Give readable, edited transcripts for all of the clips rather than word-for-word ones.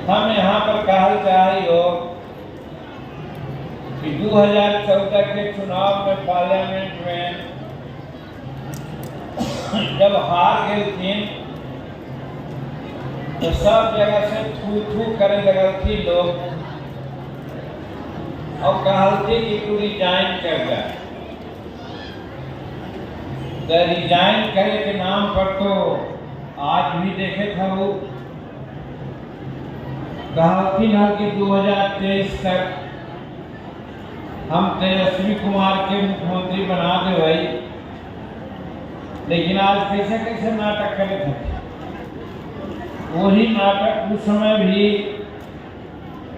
हम यहाँ पर कहल चाहे हो कि 2014 के चुनाव में पार्लियामेंट में जब हार गए थी तो सब जगह से थू थू करे लगल थी लोग और कहल थी कि तू रिजाइन कर जा। तो रिजाइन करे के नाम पर तो आज भी देखे था वो कहती ना कि 2023 तक हम तेजस्वी कुमार के मुख्यमंत्री बना दे भाई, लेकिन आज कैसे कैसे नाटक करे थे। वही नाटक उस समय भी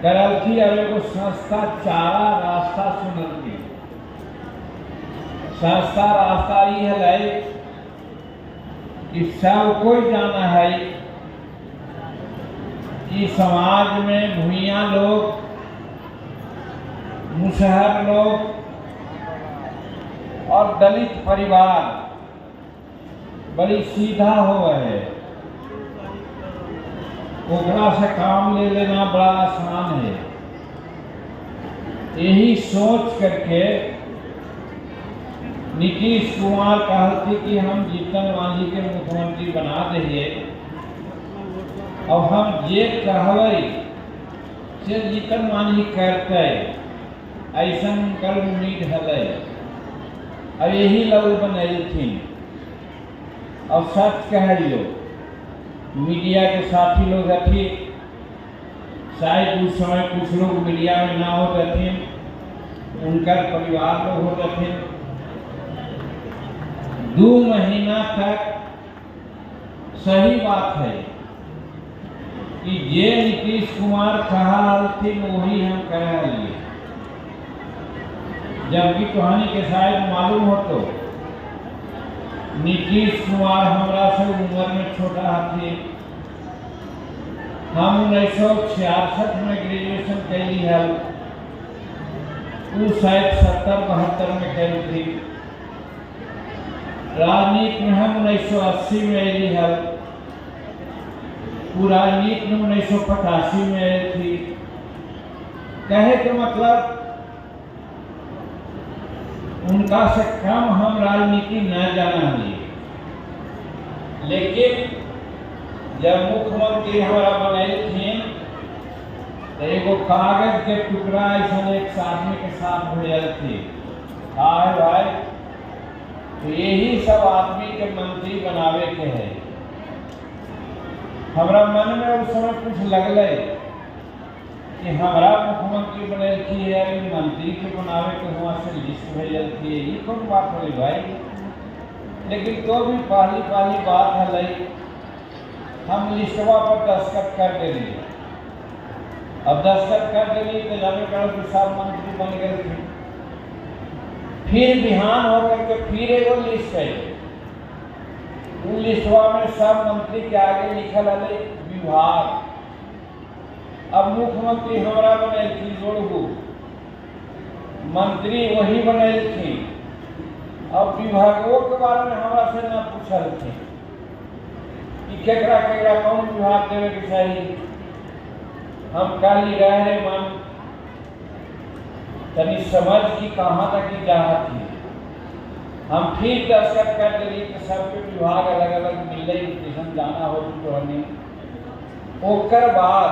करल थी और एगो संस्था चारा रास्ता सुनल थी। संस्था रास्ता ये है कि सब कोई जाना है कि समाज में भूमिया लोग, मुसहर लोग और दलित परिवार बड़ी सीधा हो है, ओकरा से काम ले लेना बड़ा आसान है। यही सोच करके नीतीश कुमार कहते कि हम जीतन मांझी के मुख्यमंत्री बना देंगे और हम जे कहवे से जीतन मांझी करते, ऐसा उनकर उम्मीद है। अब यही लोग बनैलथिन। अब सच कहियो मीडिया के साथी लोग अथी शायद उस समय कुछ लोग मीडिया में ना होते थे, उनकर परिवार लोग होते थे। 2 महीना तक सही बात है कि जे नीतीश कुमार कहा थी वही हम कह लिए, जबकि कहानी के शायद मालूम हो तो नीतीश कुमार हमरा से उम्र में छोटा थे। हम 1966 में ग्रेजुएशन कैली है, वो शायद 70-72 में कैली थी। राजनीति में हम 1980 में अली है, वो राजनीति में 1985 में आई थी। कहे के मतलब उनका से कम हम राजनीति न जाना लिए, लेकिन जब मुख्यमंत्री हमारा बनाए थे तो एगो कागज के टुकड़ा ऐसा एक आदमी के साथ भेजल थे भाई, तो यही सब आदमी के मंत्री बनावे के है। हमारा मन में उस समय कुछ लगले कि हमारा मुख्यमंत्री बने थी है, मंत्री के बनावे के वहाँ से लिस्ट भेजल थी, ये कौन बात हो भाई। लेकिन तो भी पहली बात है, हम लिस्टवा पर दस्तखत कर देंगे। अब दस्तखत कर देंगे तो जाने करो कि सब मंत्री बन गए थे। फिर बिहान हो करके फिर एगो लिस्ट है, उन लिस्टवा में सब मंत्री के आगे लिखल है विभाग। अब मुख्यमंत्री हमारा बने थी जोड़ू, मंत्री वही बने थी। अब विभागों के बारे में हमारा से न पूछल थे कि केकरा केकरा कौन विभाग देवे के चाहिए। हम काली रहे मन तनी समझ की कहाँ तक की चाहत थी। हम फिर दस्तखत कर देंगे कि सबके विभाग अलग अलग मिल रही, स्टेशन जाना हो तो हमें ओकर बाद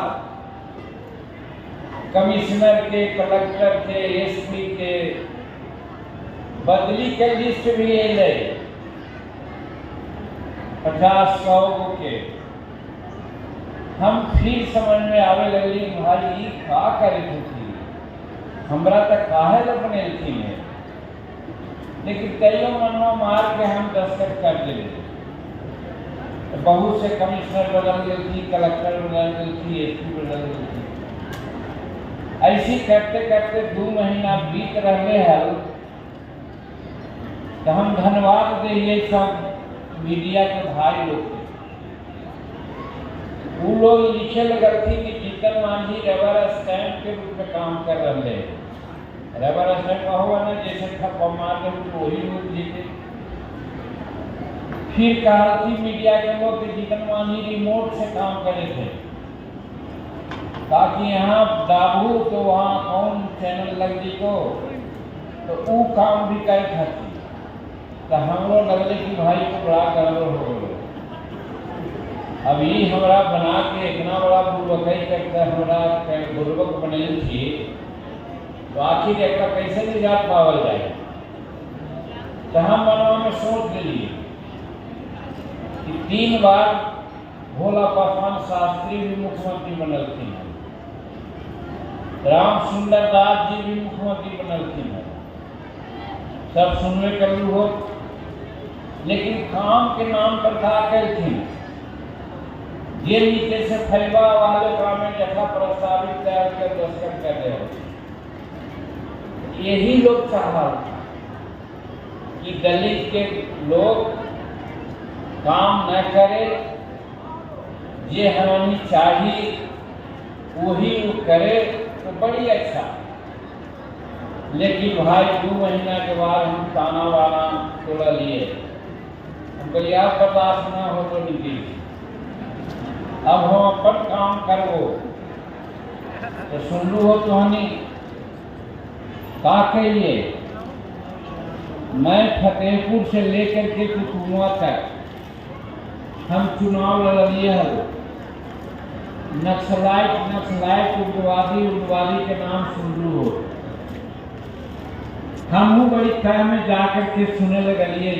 कमिश्नर के, कलेक्टर के, एसपी के बदली के लिस्ट भी अले 50-100 के। हम फिर समझ में आवे लगली भाई ये का करे थी, हमरा तक काहे ल बने थी है। लेकिन तैयो मनवा मार के हम दस्तखत कर दिले। तो बहुत से कमिश्नर बदल गई थी, कलेक्टर बदल गई थी, एसपी बदल गई थी। ऐसी करते करते 2 महीना बीत रहे हैं। तो हम धन्यवाद देंगे सब मीडिया के भाई लोग के। वो लोग लिखे लगल थी कि जीतन मांझी रबर स्टैंप के रूप में काम कर रहे हैं। रबर स्टैंप हुआ ना, जैसे ठप्पा मार दे तो वही लोग जीते। फिर कहा थी मीडिया के लोग कि जितनवानी रिमोट से काम करे थे, ताकि यहाँ दाबू तो वहाँ कौन चैनल लग दी तो वो काम भी करे खाती। तो हम लोग लगले कि भाई को बड़ा गड़बड़ हो गए। अभी हमारा बना के इतना बड़ा बुर्बकई करता हमारा बुर्बक बनल थी, तो आखिर एक कैसे निजात पावल जाए। तो हम मनवा में सोच लिए कि 3 बार भोला पासवान शास्त्री भी मुख्यमंत्री बनल थी, राम सुंदर दास जी भी मुख्यमंत्री बनल थी, सब सुनने करू हो, लेकिन काम के नाम पर था थी ये नीचे से फैलवा वाले काम में जथा प्रस्तावित तैयार कर दस्तखत कर रहे हो। यही लोग चाहा कि दलित के लोग काम न करे, ये हमें चाहिए वही वो करे तो बड़ी अच्छा। लेकिन भाई 2 महीना के बाद हम ताना वाला तोड़ा लिए, हमको याद बर्दाश्त न हो तो निकली। अब हम अपन काम करो तो सुन लो हो तो हनी का कहिए। मैं फतेहपुर से लेकर के कुतुआ तक हम चुनाव लड़िए हल। नक्सलाइट उग्रवादी के नाम सुन लो हो। हम बड़ी तय में जाकर के सुने लगलिए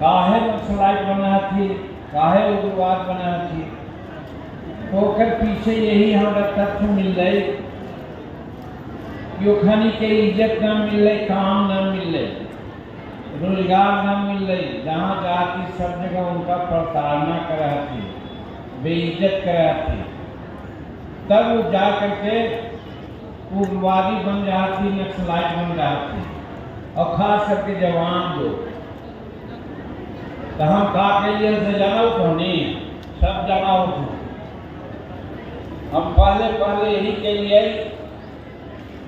काहे नक्सलाइट बना थी, काहे उग्रवाद बना थी। तो पीछे यही हमारा तथ्य मिल रही कि ओखनी के इज्जत न मिल रही, काम न मिल रही, रोजगार न मिल रही। जहाँ जाती सब जगह उनका प्रताड़ना करा थी, बेइज्जत करा थी। तब वो जा करके उग्रवादी बन जाती, नक्सलाइट बन जाती, और खास करके जवान लोग। तो हम का कहिए से जाना तो नहीं सब जाना हो। हम पहले यही कहिए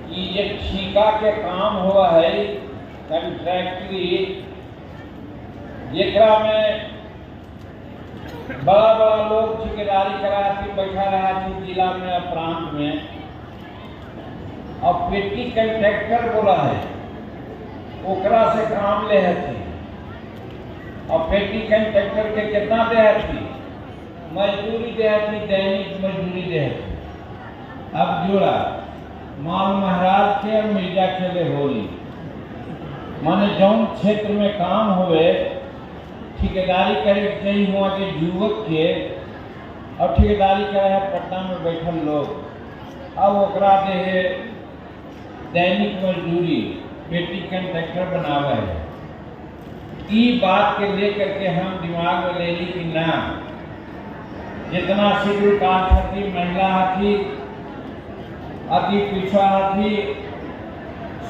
कि ये ठेका के काम हुआ है कंट्रैक्टरी, जेकरा में बड़ा लोग ठेकेदारी करा थी, बैठा रहा थी जिला में और प्रांत में। और पेटी कंट्रैक्टर बोला है ओकरा से काम ले थी। और पेटी कंट्रैक्टर के कितना दे थी, मजदूरी दे थी, दैनिक मजदूरी दे थी। अब जोड़ा माल महाराज के और मिर्जा खेले होली, माने जौन क्षेत्र में काम हुए ठेकेदारी करे चाहिए हुआ के युवक के, और ठेकेदारी करे है पटना में बैठल लोग। अब ओकरा दे दैनिक मजदूरी, पेटी कंट्रैक्टर बनावे है। ई बात के लेकर के हम दिमाग में ले ली कि ना, जितना शेड्यूल कास्ट थी, महिला थी, अति पिछड़ा थी,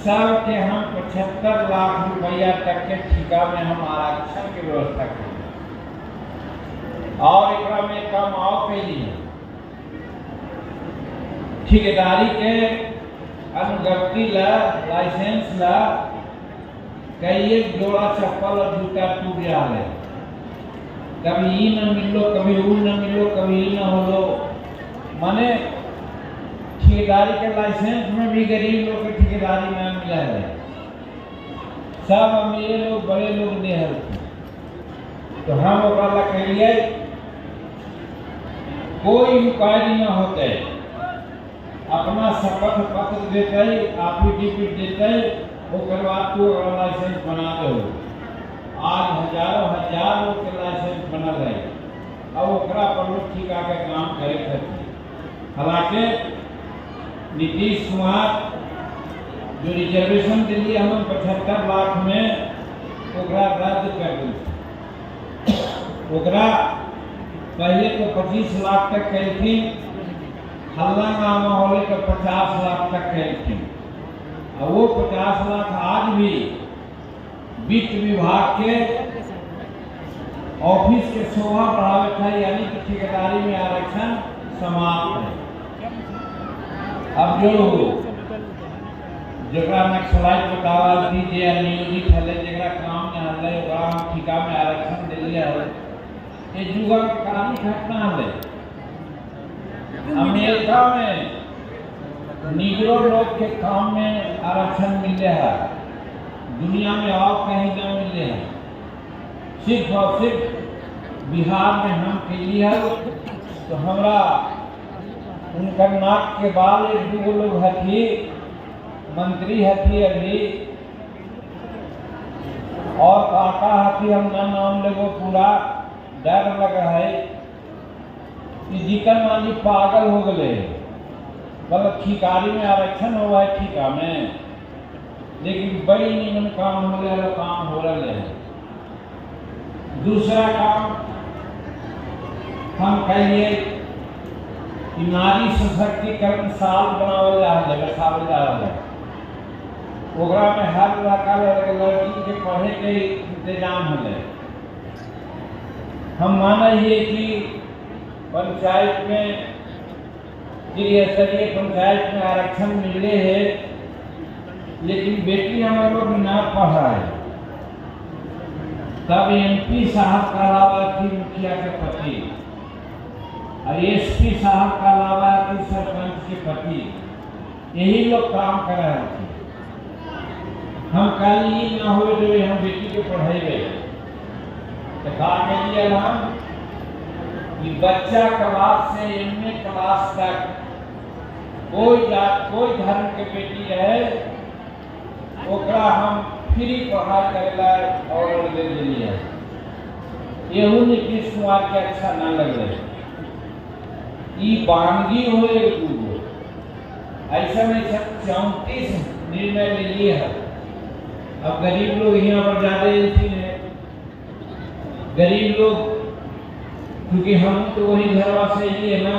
सब के हम 75 लाख रुपया तक के ठेका में हम आरक्षण की व्यवस्था करें। और एकरा में कम आओ कैली ठेकेदारी के अनुगति ला, लाइसेंस ला, कई एक जोड़ा चप्पल और जूता टूट जाए, कभी ई न मिलो, कभी वो न मिलो, कभी ई न हो लो। माने ठेकेदारी के लाइसेंस में भी गरीब लोग के ठेकेदारी में मिला है, सब अमीर लोग बड़े लोग दे है। तो हम ओकरा कहिए कोई इंक्वायरी न होते, अपना शपथ पत्र देते, एफिडेविट देते, ओकर बाद तू लाइसेंस बना दो। आज हजारों लोग के लाइसेंस बनल है, और ओकरा पर लोग ठेका के काम करे थे। हालांकि नीतीश कुमार जो रिजर्वेशन दिल्ली हम 75 लाख में ओकरा रद्द कर दी। ओकरा पहले तो 25 लाख तक कैलखिन, हल्लागामा होले तो 50 लाख तक कैलखिन। और वो 50 लाख आज भी वित्त विभाग के ऑफिस के शोभा बढ़ावे था, यानी कि ठेकेदारी में आरक्षण समाप्त है। अब जो जगह नक्सलाइट बतावा दी जे नियोजित हले, जगह काम में है वहाँ ठिका में आरक्षण दे लिया है। ये जुगा के कहानी घटना है। अमेरिका में निगरो लोग के काम में आरक्षण मिले है, दुनिया में और कहीं न मिले हैं। सिर्फ और सिर्फ बिहार में हम के लिए तो हमरा उनका नाक के बाल एक दो लोग हथी मंत्री हथी अभी और काका हथी हम नाम लेगो पूरा डर लगा है कि जिकर मानी पागल हो गए। मतलब ठिकारी में आरक्षण हुआ है ठिका में, लेकिन बड़ी निमन काम हो रहा काम हो रहा है। दूसरा काम हम कहिए कि नारी सशक्तिकरण साल बनावल जा रहा है, बसावल जा रहा है। ओकरा में हर लड़की के पढ़े के इंतजाम है। हम माना ये कि पंचायत में त्रिस्तरीय पंचायत में आरक्षण मिले है, लेकिन बेटी हमारे लोग ना पढ़ा है। तब MP साहब का अलावा थी मुखिया के पति और SP साहब का अलावा थी सरपंच के पति, यही लोग काम कर रहे थे। हम कल ये न हो जो हम बेटी के पढ़ेंगे तो कहा के लिए हम कि बच्चा क्लास से MA क्लास तक कोई जात कोई धर्म के बेटी रहे ओकरा हम फ्री पढ़ाई करेला और दे दिया। यहू नीतीश कुमार के अच्छा न लग रहे। ये बानगी हो दूगो ऐसा नहीं सब 34 निर्णय ले लिए है। अब गरीब लोग यहाँ पर ज्यादा है। गरीब लोग क्योंकि हम तो वही घरवा से लिए ना,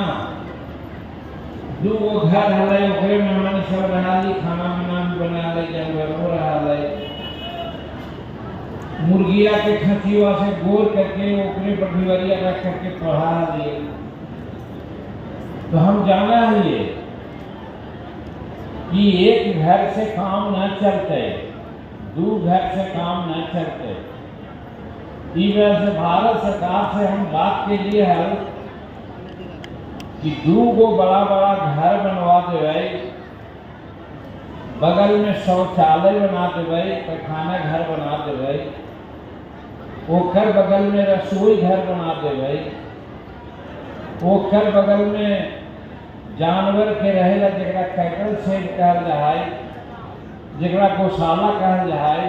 दो वो घर है ओकरे में हमने सब बना ली, खाना पीना भी बना ले, जानवर हो रहा है। मुर्गिया के खसिया से गोल करके ओकरे पर भिवरिया रख करके पढ़ा लिए। तो हम जाना है ये कि एक घर से काम न चलते, दो घर से काम न चलते। इस वजह से भारत सरकार से हम बात के लिए है कि दो गो बड़ा बड़ा घर बनवा देवे, बगल में शौचालय बना देवे, पैखाना घर बना देवे, ओकर बगल में रसोई घर बना देवे, ओकर बगल में जानवर के रहेला जरा कैटल शेड कहल जाए, जरा गौशाला कहल जाए,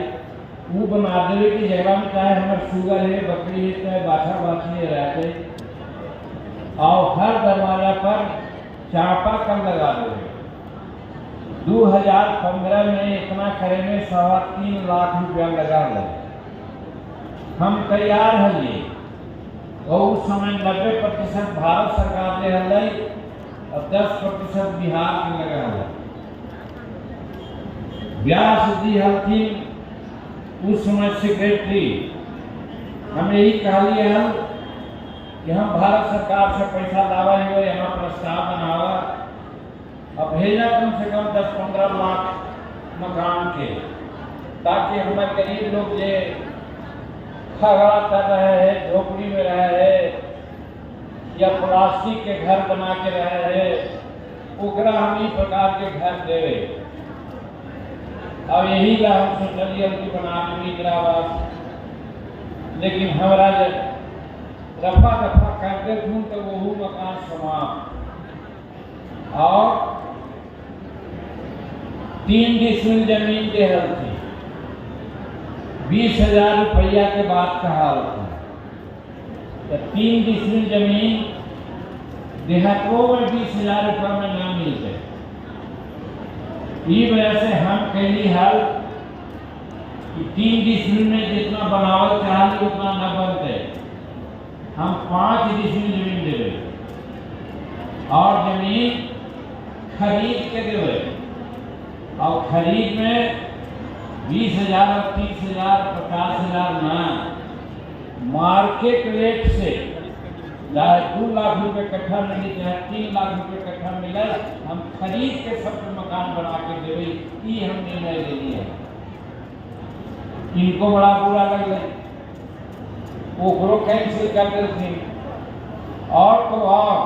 वो बना देवे कि जगह में चाहे हमारे शुगर है, बकरी है, चाहे बाछा बाछी रहते और हर दरवाजा पर चापा कल लगा देवे। 2015 में इतना करे में 3.25 लाख रुपया लगा है। हम तैयार हैं ये और उस समय 90% भारत सरकार दे है और 10% बिहार के लगा है। व्यास जी हल्थी उस समय सेक्रेटरी, हमें यही कहा लिया कि हम भारत सरकार से पैसा लावा हुए यहाँ प्रस्ताव बनावा और भेजा कम से कम 10-15 लाख मकान के, ताकि हमारे गरीब लोग जो खगड़ा कर रहे हैं, झोपड़ी में रहे हैं या प्लास्टिक के घर बना के रहे हैं, ओकरा हम इस प्रकार के घर देवे। अब यही ला हम सोचलिए कि बना इंदिरावास, लेकिन हमारा जब रफा दफा करते थे तो वो मकान समाप्त और 3 डिसमिल जमीन दे रही थी। 20,000 रुपया के बाद कहा था तो 3 डिसमिल जमीन देहातों में 20,000 रुपया में ना मिलते। इस वजह से हम कहली हल कि 3 डिसमिल में जितना बनावल चाहली उतना न बनते, हम 5 डिसमिल जमीन देवे और जमीन खरीद के देवे और खरीद में 20,000 और 30,000 50,000 ना, मार्केट रेट से चाहे 2 लाख रुपए कट्ठा मिले चाहे 3 लाख रुपए कट्ठा मिले, हम खरीद के सब मकान बना के देवे। ये हम निर्णय ले लिया। इनको बड़ा बुरा लगल, ओकरो कैंसिल कर देते। और तो और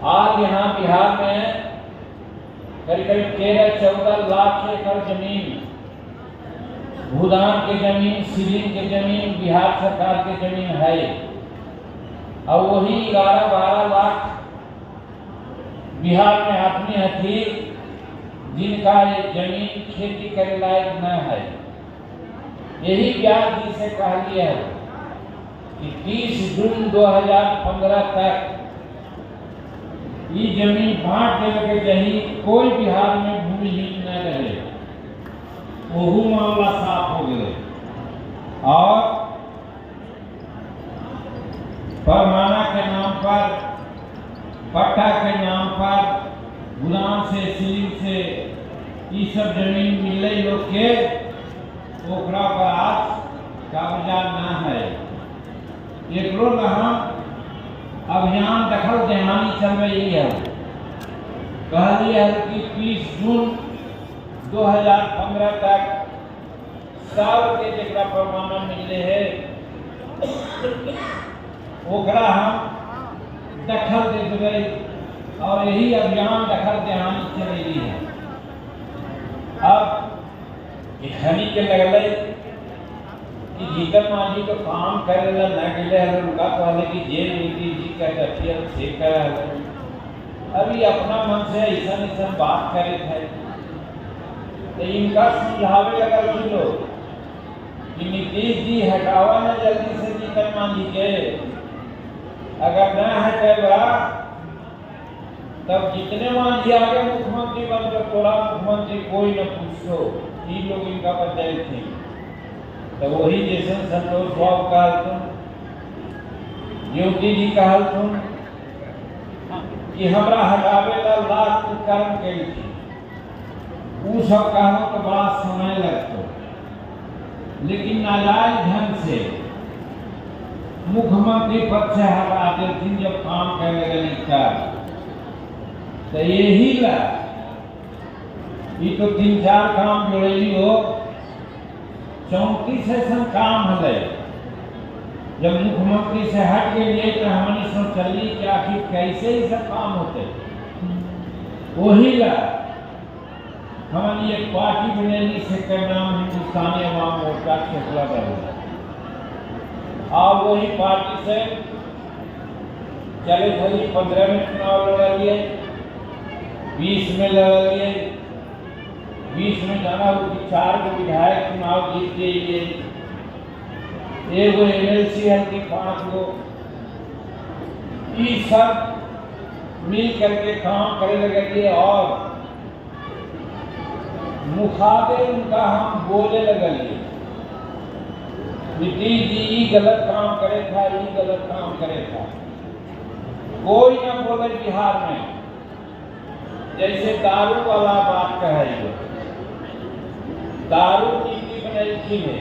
आज यहाँ बिहार में करीब करीब 13-14 लाख एकड़ जमीन, भूदान के जमीन, सीलिंग के जमीन बिहार सरकार के जमीन है। और वही 11-12 लाख बिहार में आदमी हथी जिनका ये जमीन खेती करे लायक न है। यही व्यास जी से कह लिया है कि 30 जून 2015 तक ये जमीन बांट देने के चाहिए, कोई बिहार में भूमिहीन न रहे। वही मामला साफ हो गए। और परमाना के नाम पर, पट्टा के नाम पर, गुदाम से, सीलिंग से ये सब जमीन मिले लोग के, ओकरा पर आज कागजात ना है। एक लोग हम अभियान दखल देहानी चल रही है। कह दिया है कि 30 जून 2015 तक सब के जगह परमाना मिले है, ओकरा हम दखल दे देवे। और यही अभियान दखल देहानी चल रही है। अब हनी के लगल कि जीतन मांझी तो काम करे ला न गए है, उनका कहले कि जे नीति जी का अफियर से करा है। अभी अपना मन से ऐसा बात करे थे तो इनका समझावे लगा लोग कि नीतीश जी हटावा न जल्दी से जीतन मांझी के, अगर न हटेगा तब जितने मांझी आगे मुख्यमंत्री बन कर तोरा मुख्यमंत्री कोई न पूछो। ये लोग इनका बदल थे। तो वही जैसे संतोष बाबू कहल तुम, योगी जी कहल तुम कि हमरा हटावे ला लाख कर्म कई थी, वो सब कहना तो बड़ा समय लगता, लेकिन नाजायज ढंग से मुख्यमंत्री पद से हटा देती जब काम करने लगी था। तो यही ला ये तो 3-4 काम जोड़ेली हो, 34 ऐसा काम है। जब मुख्यमंत्री से हट के लिए तो हमने सोचली कि आखिर कैसे ही सब काम होते। वही ला हमने एक पार्टी बनेली से का नाम हिंदुस्तानी अवाम मोर्चा छोटा बना, और वही पार्टी से चले थे। 15 में चुनाव लड़ा लिए, 20 में लड़ा लिए, 20 में जाना हो कि 4 को विधायक चुनाव जीत के लिए, एक एमएलसी है कि 5 को, ये सब मिल करके काम करे लगे। और मुखाते उनका हम बोले लगलिए, नीतीश जी ये गलत काम करे था, ये गलत काम करे था। कोई ना बोले बिहार में, जैसे दारू वाला बात कहे, दारू नीति बनाई थी है।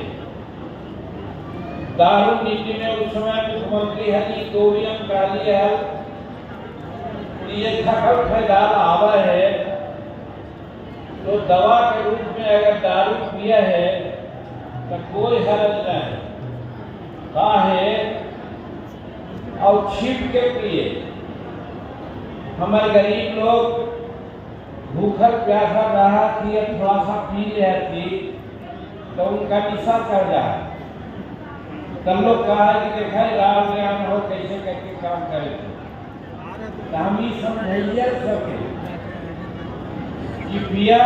दारू नीति में उस समय मुख्यमंत्री हरी तोरियम काली है, ये थकल फैदार आवा है तो दवा के रूप में अगर दारू पिया है तो कोई हरज नहीं काहे, और छिप के पिए। हमारे गरीब लोग भूखल प्यासा रहा थी, थोड़ा सा पी लेती तो उनका निशा चढ़ जाए। तब लोग कहा कि देखा राम ज्ञान हो कैसे कैसे काम करे थे। हम ही समझिए सबके कि पिया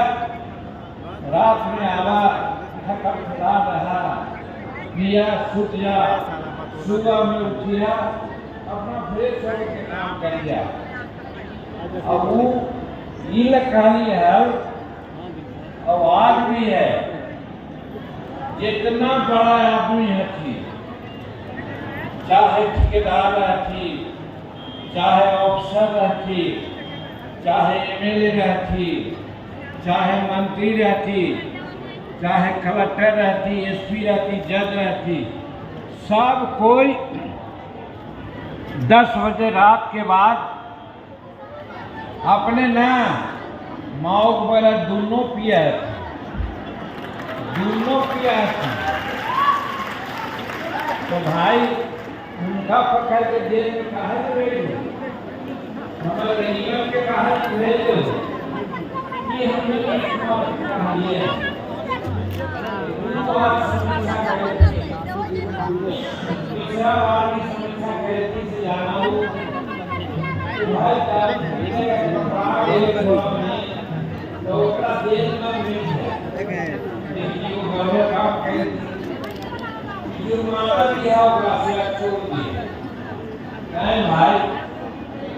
रात में आवा थका खड़ा रहा, पिया सुत जा, सुबह में उठिया अपना फ्रेश होकर के काम करिया। अब वो ये कहानी है और आज भी है, जितना बड़ा आदमी है थी, चाहे ठेकेदार रहती, चाहे अफसर रहती, चाहे एमएलए रहती, चाहे मंत्री रहती, चाहे कलेक्टर रहती, एसपी रहती, जज रहती, सब कोई 10 बजे रात के बाद अपने ना मौक वाला दोनों पिया दोनों प्यास थी। तो भाई उनका पकड़ के जेल में कहा भेजो, हमारे नियम के कहा भेजो कि हमने कहा ये उनको आज समीक्षा करें, तीसरा बार की समीक्षा करें से जाना हो तो भाई तार भूलने का पकड़ा एक बार नहीं तो उसका जेल में भेज देखिए वो गवर्नर काम करें जो माना दिया होगा से छोड़ दिए कहें भाई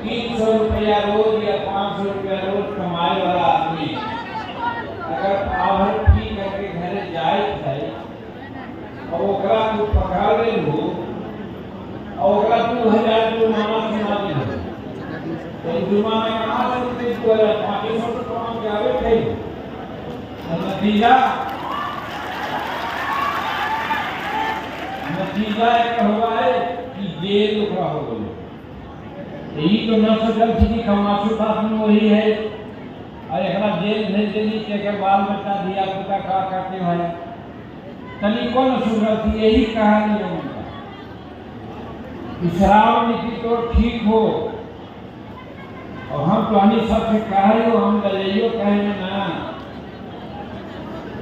300 रुपया रोज या 500 रुपया रोज कमाए वाला आदमी अगर आभर पी करके घरे जाए थे और ओकरा तू पकड़ा ले लो और ओकरा 2000 जुर्माना सुना दे तो जुर्माना कहाँ से रुपये 2500 कमा के आवे थे नतीजा एक हुआ है कि जेल उखड़ा हो गई। यही तो न सोचल थी कि कमासु साथ में वही है और एक जेल भेज देनी के बाल बच्चा दिया पुता का करते हैं तनी कौन सुधर थी। यही कहानी है उनका। शराब नीति तो ठीक हो और हम तो हनी सबसे कहे हो हम गलियो कहे ना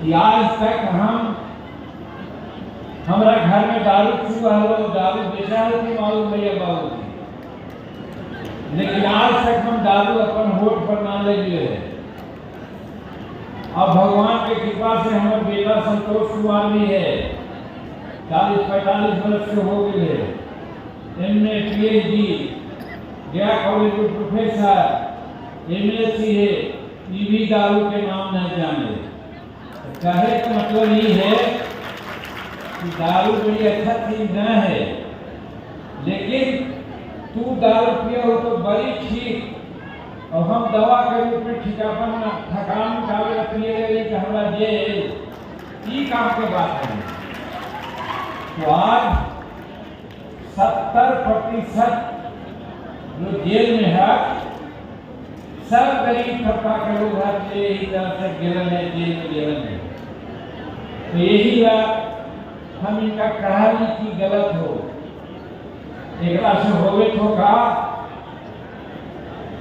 कि आज तक हमारा घर में दारू छुआ हो दारू बेचा है कि मालूम भैया बाबू की, लेकिन आज तक हम दारू अपन होठ पर ना ले लिए है। अब भगवान के कृपा से हमारा बेटा संतोष कुमार भी है 40-45 वर्ष के हो गए है, एमए पीएचडी गया कॉलेज में प्रोफेसर एमएससी है, ये भी दारू के नाम नहीं जाने। कहे का मतलब ये है कि दारू बड़ी अच्छा चीज न है, लेकिन तू दारू पिया हो तो बड़ी ठीक और हम दवा के रूप में ठिकापन थकान उठावे पिए रहे कि हमारा जेल ये काम के बात है। तो आज 70% जो जेल में है सब गरीब तबका के लोग हैं, यही तरह से गिरन है जेल में गिरन है। तो यही बात हम इनका कहानी की गलत हो एक से होवे तो का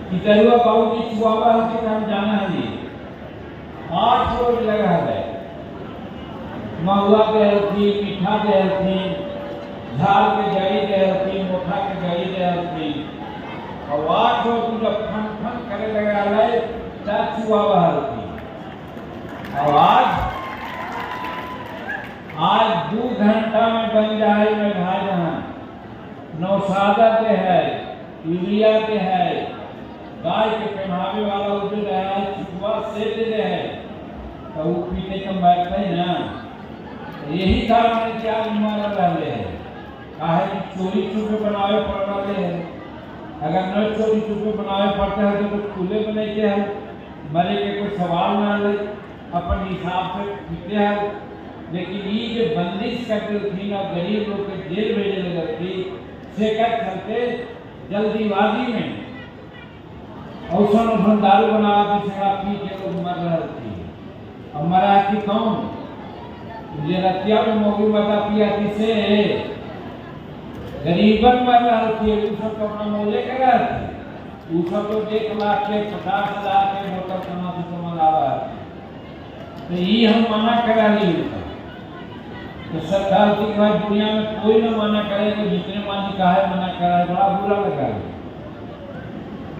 कि तरुआ बाबू की चुआवा है हम जाना है 8 रोज लगा है महुआ के हल्की मीठा के हल्की झाल के जड़ी के हल्की मोटा के जड़ी के हल्की और 8 रोज जब फन फन करे लगा है तब चुआवा हल्की। और आज 2 घंटा में बन जाए में भाई जहाँ नौसादा के है यूरिया के है गाय के पहनावे वाला उधर है चिकवा से दे रहे हैं तो वो पीने कम बैठते हैं ना। यही कारण क्या बीमार रहे हैं काहे कि चोरी चुपे बनावे पड़ रहे हैं। अगर न चोरी चुपे बनावे पड़ते हैं तो खुले बनाते हैं मरे के कोई सवाल ना ले अपन हिसाब से पीते हैं। लेकिन ये जो बंदिश करते थी ना गरीब लोग के जेल भेजने लगती से क्या चलते जल्दीबाजी में औसन दारू बना के शराब पी के लोग मर रहे थे। अब मरा थी कौन ये रतिया में मोगी बता पिया थी से गरीबन मर रहे थे। वो सब तो अपना मौजे कर रहे थे, वो सब तो 1 लाख के 50,000 के मोटर खाना से सामान आ रहा है। तो ये हम मना करा ली तो सरकार की बात दुनिया में कोई ना मना करे तो जितने मानी कहा है मना करा है बड़ा बुरा लगा है।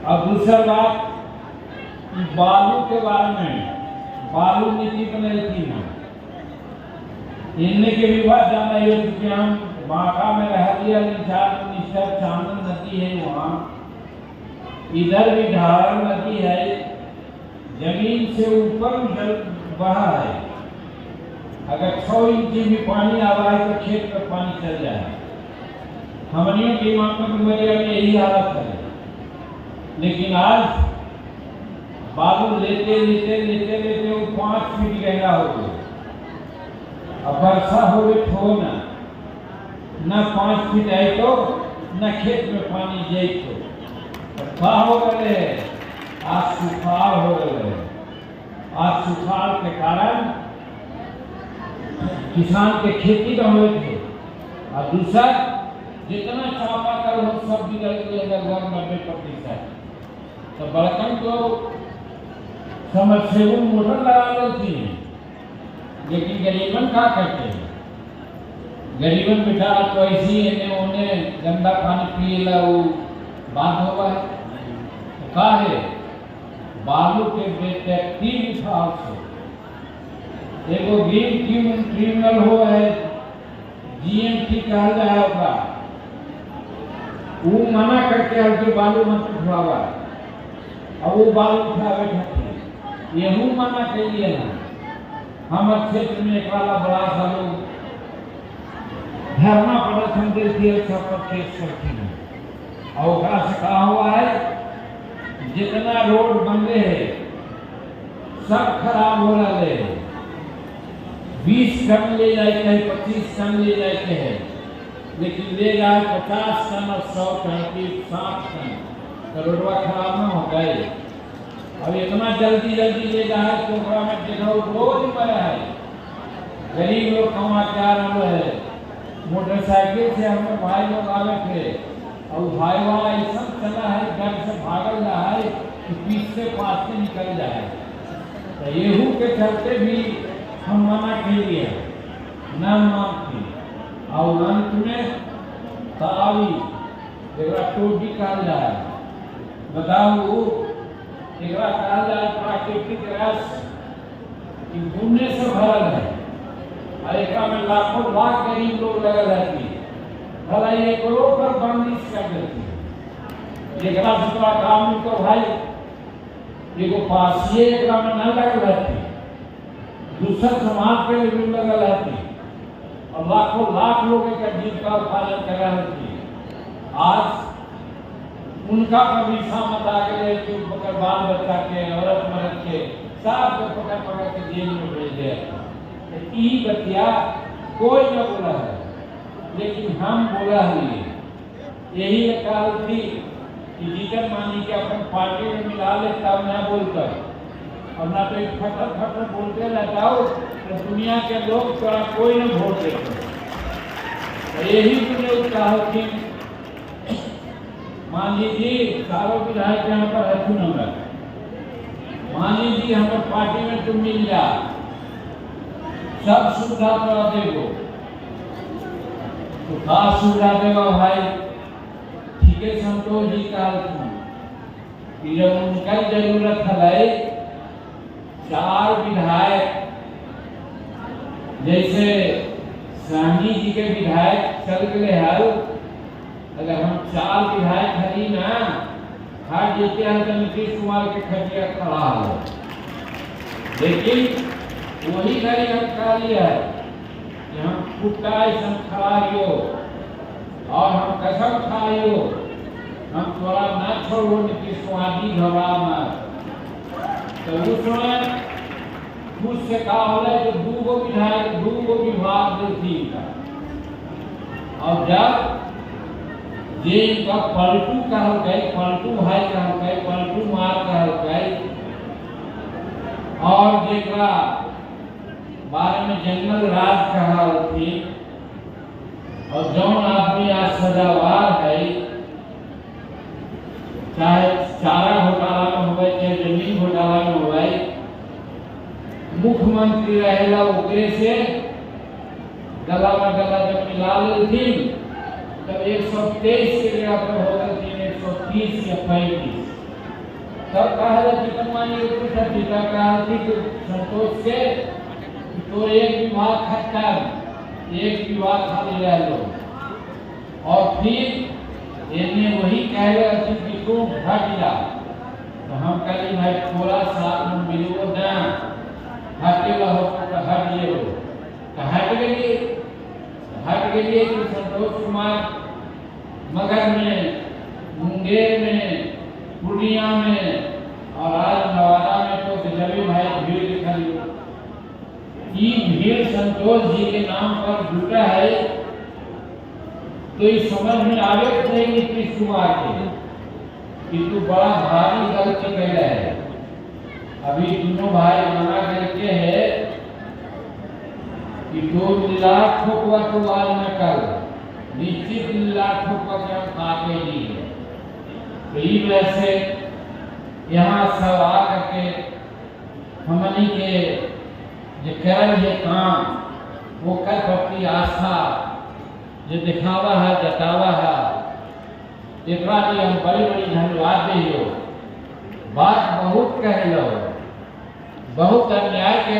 अब दूसरा बात बालू के बारे में बालू नीति बनाई थी ना इनने के भी बात जाना है कि हम बांका में रह दिया निशान चांदन नदी है वहाँ इधर भी ढार नदी है जमीन से ऊपर जल बहा है। अगर 6 इंच भी पानी आ रहा है तो खेत में पानी चल जाए। हमनियों की मामले में यही हालत है। लेकिन आज बालू लेते लेते लेते लेते वो 5 फीट गहरा हो गया। अब वर्षा हो गई थो न 5 फीट आए तो न खेत में पानी जाए तो क्या हो गए आज सुखाड़ हो गए। आज सुखाड़ के कारण किसान के खेती का हुए थे, और दूसरा जितना चापा कर हो सब बिगड़ गए लगभग 90%। तो बड़कन तो समरसेबुल मोटर लगा लेती है, लेकिन गरीबन क्या करते हैं? गरीबन बेचारा तो ऐसे ही इन्हें उन्हें गंदा पानी पिएला, वो बात होगा है तो का है बालू के डिटेक्टिव भाव से एगो ग्रीन क्रिमिनल हो है, जीएमटी कहा जाए होगा, वो मना करके हल्के बालू मत उठवावा, और वो बालू उठावे थे, यहू मना के लिए ना हम क्षेत्र में एक वाला बड़ा सा लोग धरना प्रदर्शन देखिए केस करती है, और से कहा हुआ है जितना रोड बन रहे है सब खराब हो रहा है, 20 टन ले जाते हैं, 25 टन ले जाते हैं, लेकिन ले जाए 50 टन और 100 टन की 60 टन, तो रोडवा खराब ना हो गए। अब इतना जल्दी ले जाए तो में देखो रोज मरा है, गरीब लोग कमा के आ रहे है, मोटरसाइकिल से हमें भाई लोग आवे थे, और भाई वाला ऐसा चला है घर से भागल रहा है कि पीछे पास से निकल जाए, तो येहू के चलते भी हम मना के लिए न मानती, और अंत में तावी एक टोटी कहा जाए, बताओ एक कहा जाए प्राकृतिक रस घूमने से भरल है, और एक में लाखों लाख गरीब लोग लगे रहती है, भला ये करो पर बंदिश कर देती है, एक दूसरा काम तो भाई एगो पासिए एक में न लग रहती, दूसरा समाज पे भी लगा रहती, और लाखों लाख लोगों का जीविका उत्पादन कर रहती है। आज उनका कभी मत आ गए कि बाल बच्चा के औरत मर्द के सब पकड़ के जेल में भेज दिया, बतिया कोई न बोला है, लेकिन हम बोला है, यही कारण थी कि जीतन मानी के अपन पार्टी में मिला ले तब न बोलकर, और ना तो फटर बोलते रहता हो तो दुनिया के लोग थोड़ा कोई न वोट देते। यही दुनिया चाहती, मान लीजिए सारों विधायक यहाँ पर है नंबर, मान लीजिए हमारे पार्टी में तुम मिल जा, सब सुविधा तो देगो, तो खास सुविधा देगा भाई, ठीक है। संतोष जी का कि जब उनका जरूरत है 4 विधायक, जैसे साहनी जी के विधायक चल गए हल, अगर हम 4 विधायक हरी ना हार जीते हैं तो नीतीश कुमार के खटिया खड़ा हो, लेकिन वही घड़ी हम खा लिया है कि हम कुत्ता ऐसा खड़ाइयो और हम कसम खाइयो, हम थोड़ा ना छोड़ो नीतीश कुमार जी घबरा मत। तो उस समय खुद से कहा हो रहा है कि 2 विधायक 2 विभाग देती का, और जब जे इनका पलटू कहल गए, पलटू भाई कहल गए, पलटू मार कहल गए, और जेकरा बारे में जंगल राज कहल थी, और जौन आदमी आज सजावार है, चाहे चारा घोटाला में हुए चाहे जमीन घोटाला में हुए, मुख्यमंत्री रहेला ओकरे से गला में गला जब मिला लेती तब 123 के जगह पर होगा 130 या 35, तब कहा जितन मानी टीका कहा थी कि संतोष के तो एक विभाग खत्म, एक विभाग खाली रह लो, और फिर इन्हें वही कह रहे कि तुम हट जा, तो हम कहें भाई थोड़ा सा मिलो ना, हटे हो तो हट ये हो, तो हट गए कि संतोष कुमार मगध में, मुंगेर में, पूर्णिया में, और आज नवादा में तो गजबी भाई भीड़ दिखाई, ये भीड़ संतोष जी के नाम पर जुटा है, तो इस समझ में आगे थे नीतीश कुमार के कि तू बड़ा भारी गलती कर रहा है। अभी दोनों भाई मना करके है कि 2 लाख ठोकवा तो वाल न कर निश्चित लाख ठोकवा के हम काटे लिए। तो ये वैसे यहाँ सब आ करके हमनी के जो करल ये काम वो कर अपनी आस्था जो दिखावा है जतावा है एकरा लिए हम बड़ी बड़ी धन्यवाद दियो। बात बहुत कह लो, बहुत अन्याय के